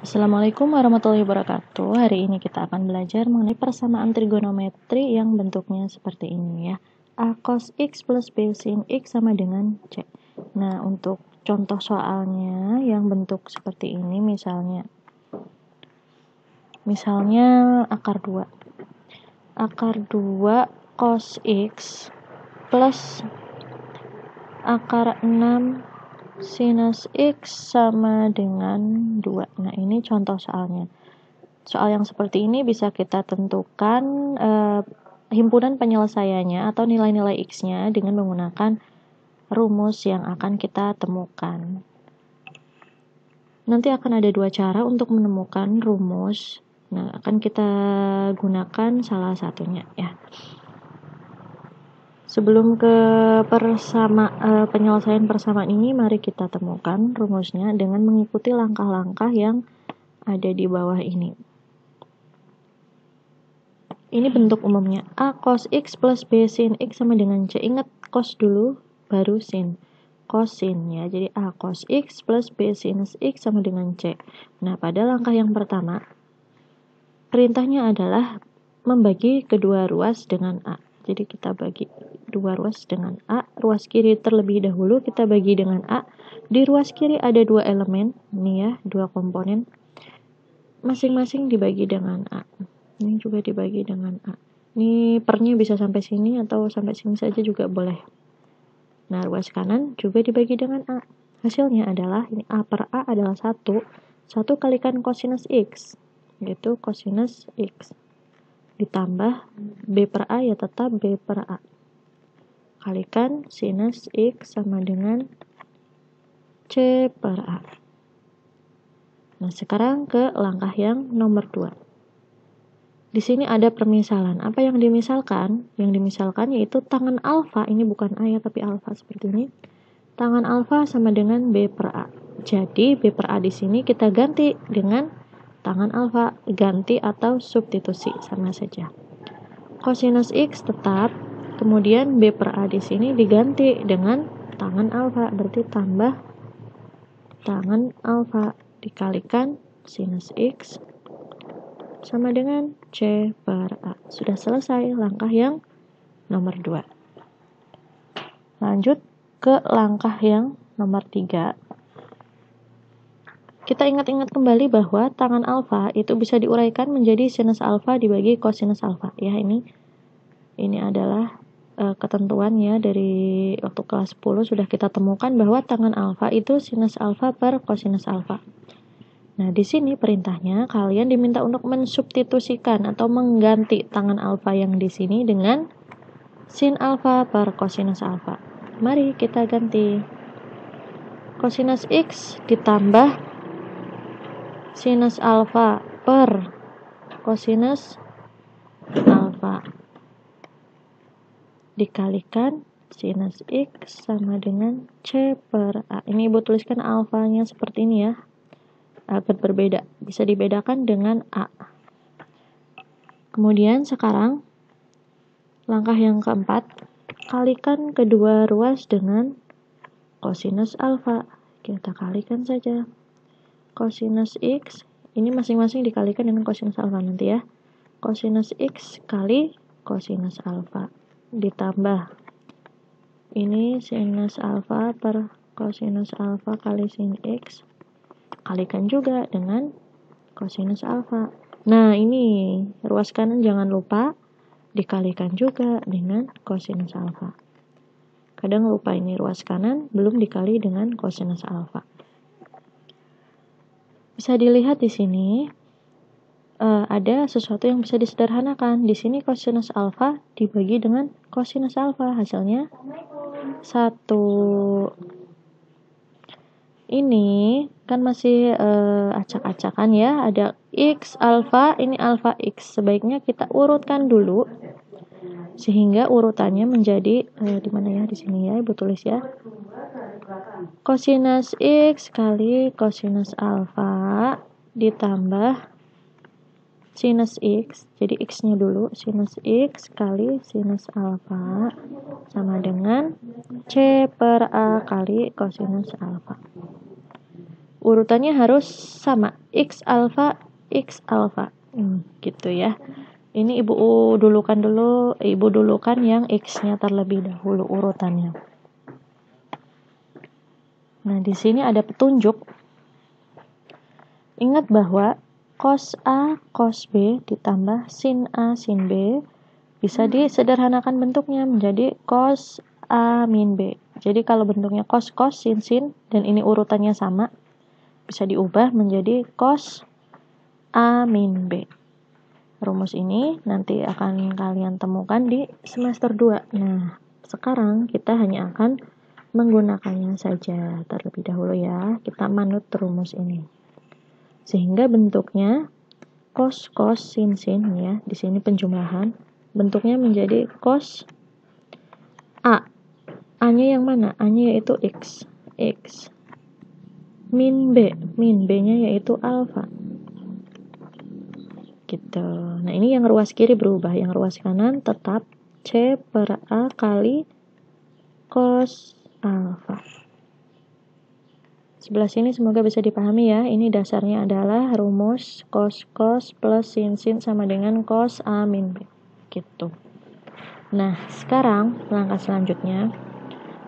Assalamualaikum warahmatullahi wabarakatuh. Hari ini kita akan belajar mengenai persamaan trigonometri yang bentuknya seperti ini ya. A cos X plus B sin X sama dengan C. Nah, untuk contoh soalnya yang bentuk seperti ini misalnya akar 2. Akar 2 cos X plus akar 6 sinus X sama dengan 2. Nah, ini contoh soalnya. Soal yang seperti ini bisa kita tentukan himpunan penyelesaiannya atau nilai-nilai X-nya dengan menggunakan rumus yang akan kita temukan. Nanti akan ada dua cara untuk menemukan rumus. Nah, akan kita gunakan salah satunya ya. Sebelum ke penyelesaian persamaan ini, mari kita temukan rumusnya dengan mengikuti langkah-langkah yang ada di bawah ini. Ini bentuk umumnya. A cos X plus B sin X sama dengan C. Ingat cos dulu, baru sin. Cosin ya. Jadi A cos X plus B sinus X sama dengan C. Nah, pada langkah yang pertama, perintahnya adalah membagi kedua ruas dengan A. Jadi kita bagi dua ruas dengan A. Ruas kiri terlebih dahulu kita bagi dengan A. Di ruas kiri ada dua elemen. Ini ya, dua komponen. Masing-masing dibagi dengan A. Ini juga dibagi dengan A. Ini pernya bisa sampai sini atau sampai sini saja juga boleh. Nah, ruas kanan juga dibagi dengan A. Hasilnya adalah, ini A per A adalah 1. 1 kalikan kosinus X. Yaitu kosinus X. Ditambah B per A ya tetap B per A. Kalikan sinus X sama dengan C per A. Nah, sekarang ke langkah yang nomor 2. Di sini ada permisalan. Apa yang dimisalkan? Yang dimisalkan yaitu tangan alfa, ini bukan A ya tapi alfa seperti ini. Tangan alfa sama dengan B per A. Jadi B per A di sini kita ganti dengan tangan alfa, ganti atau substitusi sama saja. Kosinus X tetap, kemudian B per A di sini diganti dengan tangan alfa, berarti tambah tangan alfa dikalikan sinus X sama dengan C per A. Sudah selesai langkah yang nomor 2. Lanjut ke langkah yang nomor 3. Kita ingat-ingat kembali bahwa tangan alfa itu bisa diuraikan menjadi sinus alfa dibagi kosinus alfa. Ya, ini adalah ketentuan ya dari waktu kelas 10 sudah kita temukan bahwa tangan alfa itu sinus alfa per kosinus alfa. Nah, di sini perintahnya kalian diminta untuk mensubstitusikan atau mengganti tangan alfa yang di sini dengan sin alfa per kosinus alfa. Mari kita ganti. Kosinus X ditambah sinus alfa per kosinus alfa dikalikan sinus X sama dengan C per A. Ini Ibu tuliskan alfanya seperti ini ya. Agar berbeda, bisa dibedakan dengan A. Kemudian sekarang langkah yang keempat, kalikan kedua ruas dengan kosinus alfa. Kita kalikan saja. Kosinus X, ini masing-masing dikalikan dengan kosinus alfa nanti ya. Kosinus X kali kosinus alfa ditambah ini sinus alfa per kosinus alfa kali sin X, kalikan juga dengan kosinus alfa. Nah, ini ruas kanan jangan lupa dikalikan juga dengan kosinus alfa. Kadang lupa ini ruas kanan belum dikali dengan kosinus alfa. Bisa dilihat di sini ada sesuatu yang bisa disederhanakan. Di sini kosinus alfa dibagi dengan kosinus alfa, hasilnya 1. Ini kan masih acak-acakan ya, ada X alfa, ini alfa X. Sebaiknya kita urutkan dulu sehingga urutannya menjadi di mana ya, di sini ya, Ibu tulis ya. Kosinus X kali kosinus alfa ditambah sinus X. Jadi X-nya dulu, sinus X kali sinus alfa sama dengan C per A kali kosinus alfa. urutannya harus sama, X alfa, gitu ya. Ini ibu dulukan yang X-nya terlebih dahulu urutannya. Nah, di sini ada petunjuk. Ingat bahwa cos A, cos B ditambah sin A, sin B bisa disederhanakan bentuknya menjadi cos A min B. Jadi kalau bentuknya cos, sin, dan ini urutannya sama, bisa diubah menjadi cos A min B. Rumus ini nanti akan kalian temukan di semester 2. Nah, sekarang kita hanya akan menggunakannya saja terlebih dahulu ya. Kita manut rumus ini. Sehingga bentuknya cos, sin ya. Di sini penjumlahan. Bentuknya menjadi cos A. A-nya yang mana? A-nya yaitu X. Min B. Min B-nya yaitu alfa. Gitu. Nah, ini yang ruas kiri berubah, yang ruas kanan tetap C per A kali cos alfa. Sebelah sini semoga bisa dipahami ya. Ini dasarnya adalah rumus cos plus sin sama dengan cos A min B. Gitu. Nah, sekarang langkah selanjutnya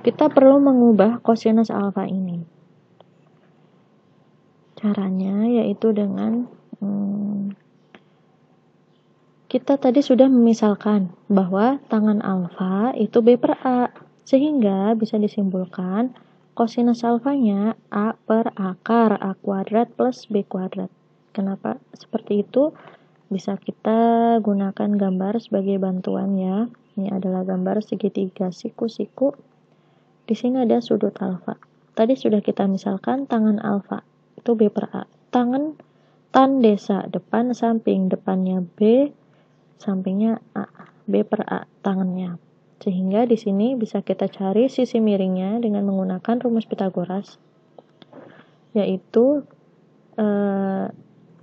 kita perlu mengubah kosinus alfa ini. Caranya yaitu dengan kita tadi sudah memisalkan bahwa tangan alfa itu B per A, sehingga bisa disimpulkan kosinus alfanya A per akar A kuadrat plus B kuadrat. Kenapa seperti itu? Bisa kita gunakan gambar sebagai bantuan ya. Ini adalah gambar segitiga siku-siku. Di sini ada sudut alfa. Tadi sudah kita misalkan tangan alfa itu B per A. Tan desa depan samping, depannya B, sampingnya A, B per A tangannya. Sehingga di sini bisa kita cari sisi miringnya dengan menggunakan rumus Pythagoras, yaitu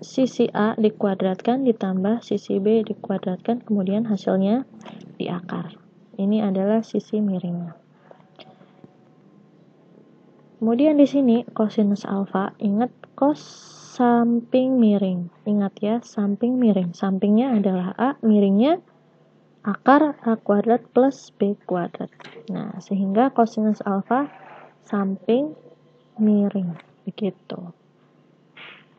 sisi A dikuadratkan ditambah sisi B dikuadratkan, kemudian hasilnya diakar. Ini adalah sisi miringnya. Kemudian di sini kosinus alfa, ingat cos samping miring. Ingat ya, samping miring. Sampingnya adalah A, miringnya akar A kuadrat plus B kuadrat. Nah, sehingga kosinus alfa samping miring. Begitu.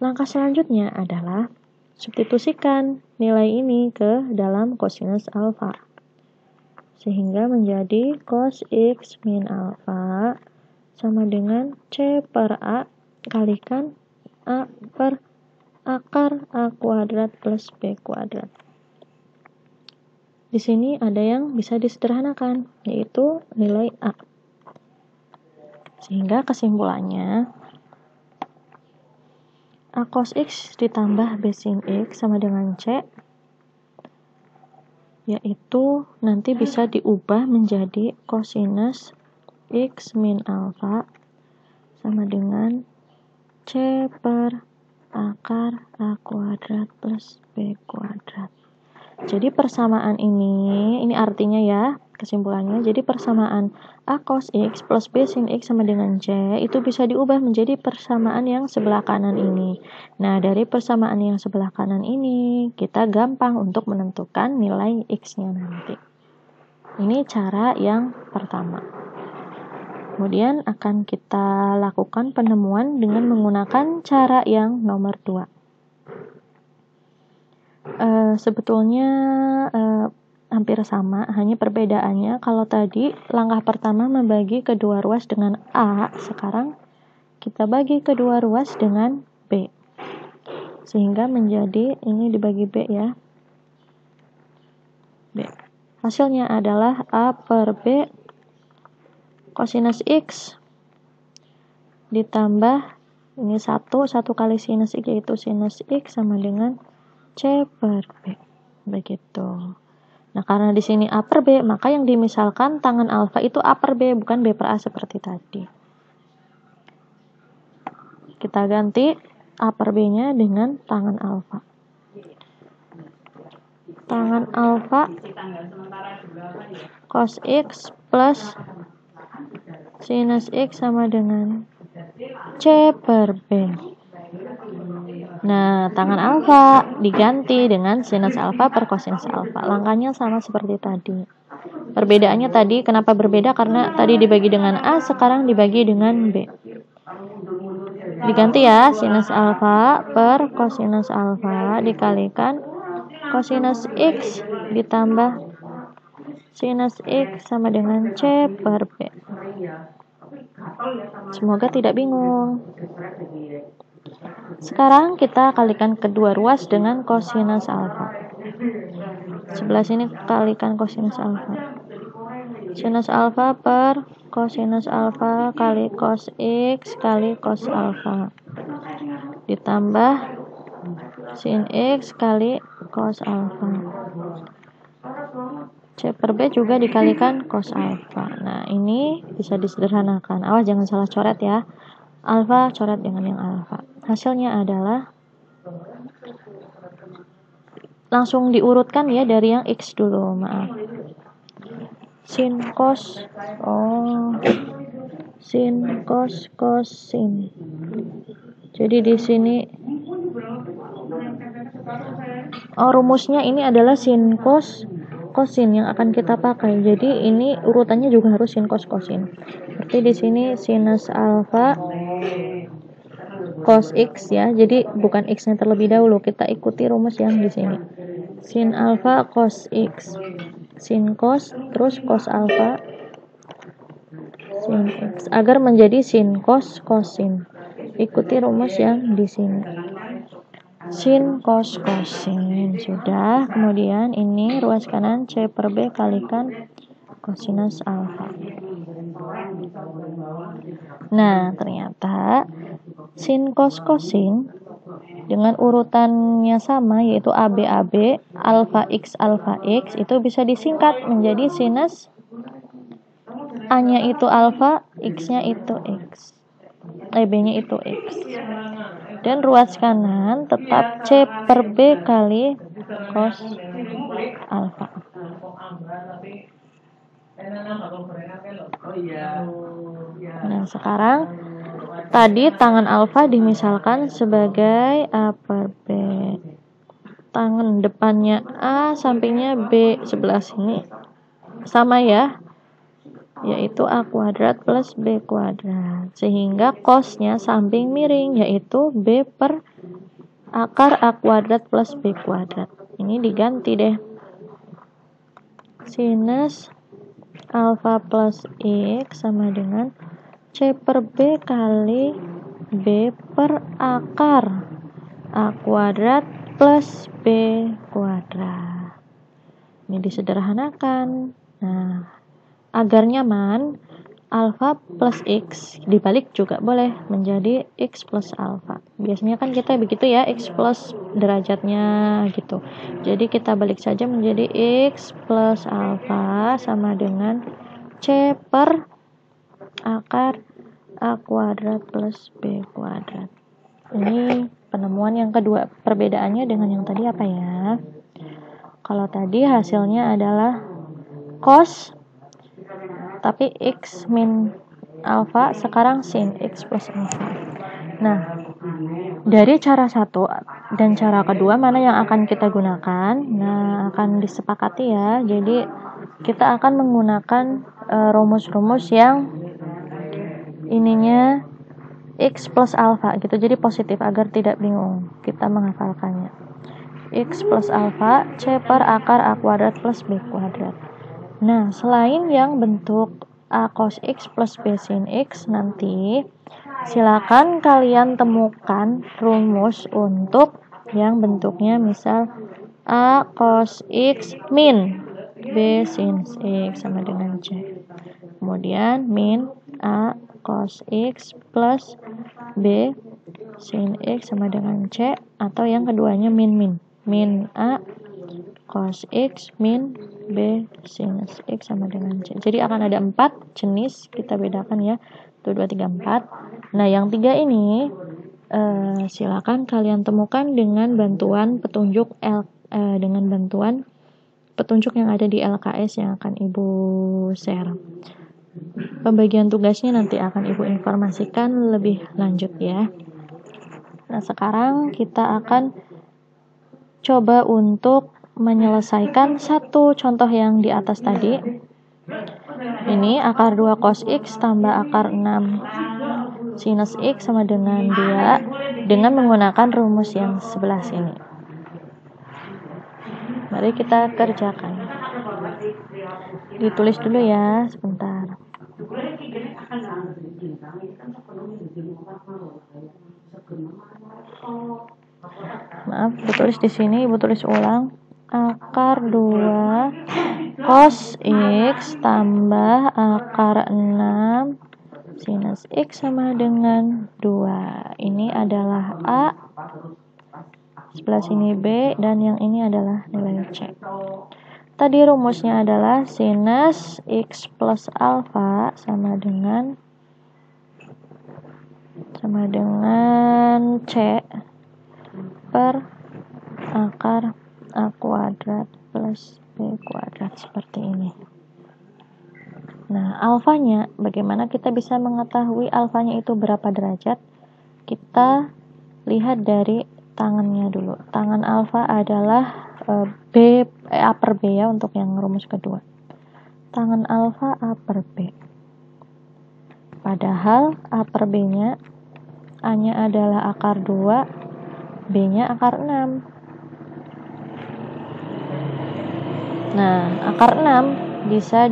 Langkah selanjutnya adalah substitusikan nilai ini ke dalam kosinus alfa. Sehingga menjadi cos X min alfa sama dengan C per A kalikan A per akar A kuadrat plus B kuadrat. Di sini ada yang bisa disederhanakan, yaitu nilai A. Sehingga kesimpulannya A cos X ditambah B sin X sama dengan C, yaitu nanti bisa diubah menjadi kosinus X min alfa sama dengan C per akar A kuadrat plus B kuadrat. Jadi persamaan ini artinya ya, kesimpulannya, jadi persamaan A cos X plus B sin X sama dengan C itu bisa diubah menjadi persamaan yang sebelah kanan ini. Nah, dari persamaan yang sebelah kanan ini, kita gampang untuk menentukan nilai X-nya nanti. Ini cara yang pertama. Kemudian akan kita lakukan penemuan dengan menggunakan cara yang nomor 2. Sebetulnya hampir sama, hanya perbedaannya kalau tadi langkah pertama membagi kedua ruas dengan A, sekarang kita bagi kedua ruas dengan B. Sehingga menjadi ini dibagi B ya. B. Hasilnya adalah A per B kosinus X ditambah ini 1 kali sinus X yaitu sinus X sama dengan C per B. Begitu. Nah, karena di sini A per B, maka yang dimisalkan tangan alfa itu A per B, bukan B per A seperti tadi. Kita ganti A per B-nya dengan tangan alfa. Tangan alfa cos X plus sinus X sama dengan C per B. Nah, tangan alfa diganti dengan sinus alfa per kosinus alfa. Langkahnya sama seperti tadi. Perbedaannya tadi, kenapa berbeda? Karena tadi dibagi dengan A, sekarang dibagi dengan B. Diganti ya, sinus alfa per kosinus alfa dikalikan kosinus X ditambah sinus X sama dengan C per B. Semoga tidak bingung. Sekarang kita kalikan kedua ruas dengan kosinus alfa. Sebelah sini kalikan kosinus alfa. Sinus alfa per kosinus alfa kali cos X kali cos alfa. Ditambah sin X kali cos alfa. C per B juga dikalikan cos alfa. Nah, ini bisa disederhanakan. Awas jangan salah coret ya. Alfa coret dengan yang alfa. Hasilnya adalah, langsung diurutkan ya dari yang X dulu, maaf. Sin cos, sin cos sin. Jadi di sini rumusnya ini adalah sin cos kosin yang akan kita pakai. Jadi ini urutannya juga harus sin cos kosin. Berarti di sini sinus alfa cos X ya. Jadi bukan X-nya terlebih dahulu, kita ikuti rumus yang di sini. Sin alfa cos X, sin cos terus cos alfa sin X agar menjadi sin cos kosin. Ikuti rumus yang di sini. Sin cos kosin sudah. Kemudian ini ruas kanan C per B kalikan kosinus alfa. Nah, ternyata sin cos kosin dengan urutannya sama, yaitu AB AB, alfa X itu bisa disingkat menjadi sinus A-nya itu alfa, X-nya itu X, B-nya itu X. Dan ruas kanan tetap C per B kali cos alfa. Nah, sekarang tadi tangan alfa dimisalkan sebagai A per B. Tangan depannya A, sampingnya B, sebelah sini sama ya, yaitu A kuadrat plus B kuadrat. Sehingga cosnya samping miring, yaitu B per akar A kuadrat plus B kuadrat. Ini diganti deh. Sinus alfa plus X sama dengan C per B kali B per akar A kuadrat plus B kuadrat. Ini disederhanakan. Nah, agar nyaman, alfa plus X dibalik juga boleh menjadi X plus alfa. Biasanya kan kita begitu ya, X plus derajatnya gitu. Jadi kita balik saja menjadi X plus alfa sama dengan C per akar A kuadrat plus B kuadrat. Ini penemuan yang kedua. Perbedaannya dengan yang tadi apa ya? Kalau tadi hasilnya adalah cos, tapi X min alfa, sekarang sin X plus alfa. Nah, dari cara satu dan cara kedua mana yang akan kita gunakan? Nah, akan disepakati ya. Jadi kita akan menggunakan rumus-rumus yang ininya X plus alfa gitu. Jadi positif agar tidak bingung kita menghafalkannya. X plus alfa C per akar A kuadrat plus B kuadrat. Nah, selain yang bentuk A cos X plus B sin X, nanti silakan kalian temukan rumus untuk yang bentuknya misal A cos X min B sin X sama dengan C. Kemudian min A cos X plus B sin X sama dengan C, atau yang keduanya min A cos X min B sin X sama dengan C. Jadi akan ada 4 jenis, kita bedakan ya, 1, 2, 3, 4. Nah, yang 3 ini silakan kalian temukan dengan bantuan petunjuk petunjuk yang ada di LKS yang akan Ibu share. Pembagian tugasnya nanti akan Ibu informasikan lebih lanjut ya. Nah, sekarang kita akan coba untuk menyelesaikan satu contoh yang di atas tadi. Ini akar 2 cos X tambah akar 6 sinus X sama dengan 2 dengan menggunakan rumus yang sebelah sini. Mari kita kerjakan. Ditulis dulu ya, sebentar. Maaf, ditulis di sini, Ibu tulis ulang. Akar 2 cos X tambah akar 6 sinus X sama dengan 2. Ini adalah A, sebelah sini B, dan yang ini adalah nilai C. Tadi rumusnya adalah sinus X plus alfa sama dengan C per akar A kuadrat plus B kuadrat, seperti ini. Nah, alfanya, bagaimana kita bisa mengetahui alfanya itu berapa derajat? Kita lihat dari tangannya dulu. Tangan alfa adalah A per B ya, untuk yang rumus kedua. Tangan alfa A per B. Padahal A per B-nya, A-nya adalah akar 2, B-nya akar 6. Nah, akar 6 bisa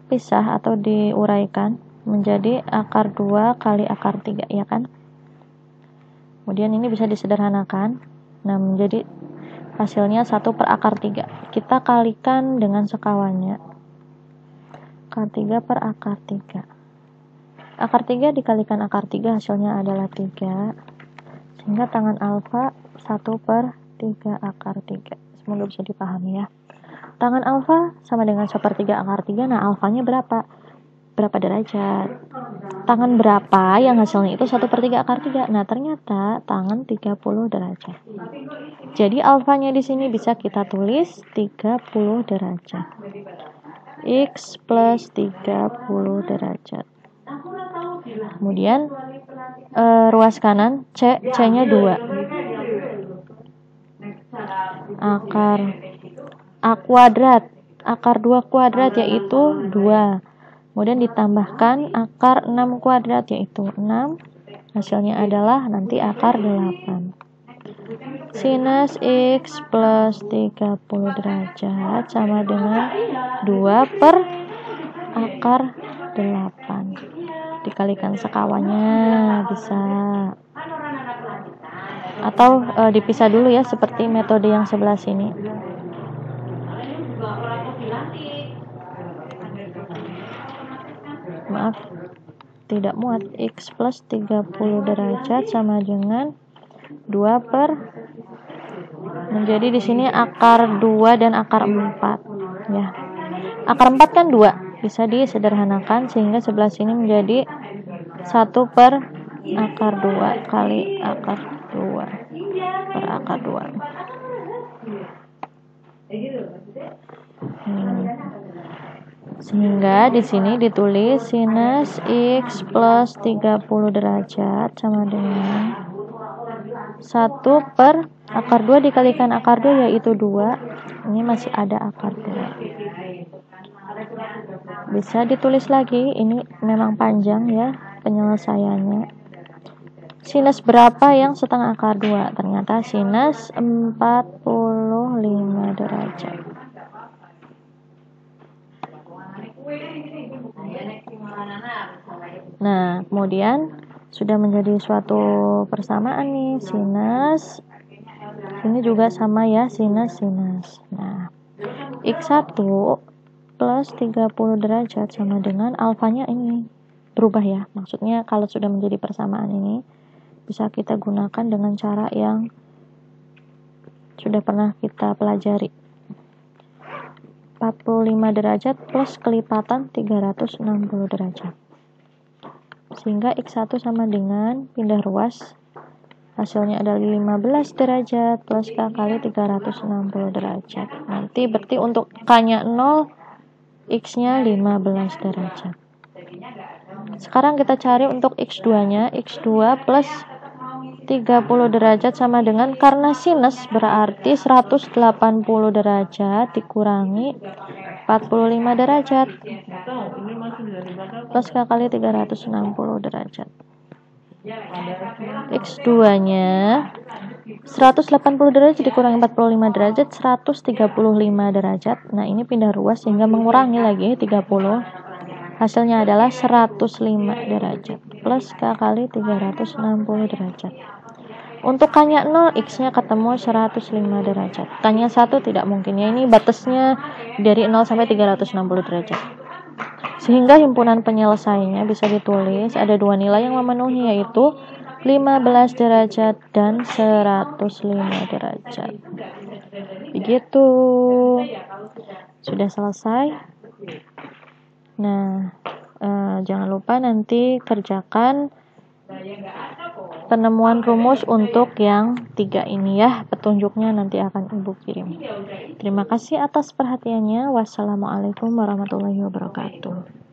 dipisah atau diuraikan menjadi akar 2 kali akar 3, ya kan? Kemudian ini bisa disederhanakan. Nah, menjadi hasilnya 1 per akar 3. Kita kalikan dengan sekawannya. Akar 3 per akar 3. Akar 3 dikalikan akar 3 hasilnya adalah 3. Sehingga tangan alfa 1 per 3 akar 3. Semoga bisa dipahami ya. Tangan alfa sama dengan 1/3 akar 3. Nah, alfanya berapa? Berapa derajat? Tangan berapa yang hasilnya itu 1/3 akar 3? Nah, ternyata tangan 30 derajat. Jadi alfanya di sini bisa kita tulis 30 derajat. X plus 30 derajat. Kemudian ruas kanan C-nya 2. Akar A kuadrat, akar 2 kuadrat yaitu 2. Kemudian ditambahkan akar 6 kuadrat yaitu 6. Hasilnya adalah nanti akar 8. Sinus X plus 30 derajat sama dengan 2 per akar 8. Dikalikan sekawannya bisa. Atau dipisah dulu ya, seperti metode yang sebelah sini. Maaf, tidak muat. X plus 30 derajat sama dengan 2 per, menjadi di sini akar 2 dan akar 4 ya. Akar 4 kan 2, bisa disederhanakan sehingga sebelah sini menjadi 1 per akar 2 kali akar 2 per akar 2. Sehingga di sini ditulis sinus X plus 30 derajat sama dengan 1 per akar 2 dikalikan akar 2 yaitu 2. Ini masih ada akar 2. Bisa ditulis lagi, ini memang panjang ya penyelesaiannya. Sinus berapa yang setengah akar 2? Ternyata sinus 45 derajat. Nah, kemudian sudah menjadi suatu persamaan nih, sinus. Ini juga sama ya, sinus. Nah, X1 plus 30 derajat sama dengan alfanya ini berubah ya. Maksudnya kalau sudah menjadi persamaan ini bisa kita gunakan dengan cara yang sudah pernah kita pelajari. 45 derajat plus kelipatan 360 derajat. Sehingga X1 sama dengan pindah ruas. Hasilnya adalah 15 derajat plus K kali 360 derajat. Nanti berarti untuk K-nya 0, X-nya 15 derajat. Sekarang kita cari untuk X2-nya. X2 plus 30 derajat sama dengan, karena sinus berarti 180 derajat dikurangi 45 derajat. Plus K kali 360 derajat. X2-nya 180 derajat dikurangi 45 derajat, 135 derajat. Nah, ini pindah ruas sehingga mengurangi lagi 30. Hasilnya adalah 105 derajat. Plus K kali 360 derajat. Untuk K-nya 0, X-nya ketemu 105 derajat. K-nya 1 tidak mungkin. Ya, ini batasnya dari 0 sampai 360 derajat. Sehingga himpunan penyelesaiannya bisa ditulis ada dua nilai yang memenuhi, yaitu 15 derajat dan 105 derajat. Begitu. Sudah selesai. Nah, jangan lupa nanti kerjakan penemuan rumus untuk yang 3 ini ya. Petunjuknya nanti akan Ibu kirim. Terima kasih atas perhatiannya. Wassalamualaikum warahmatullahi wabarakatuh.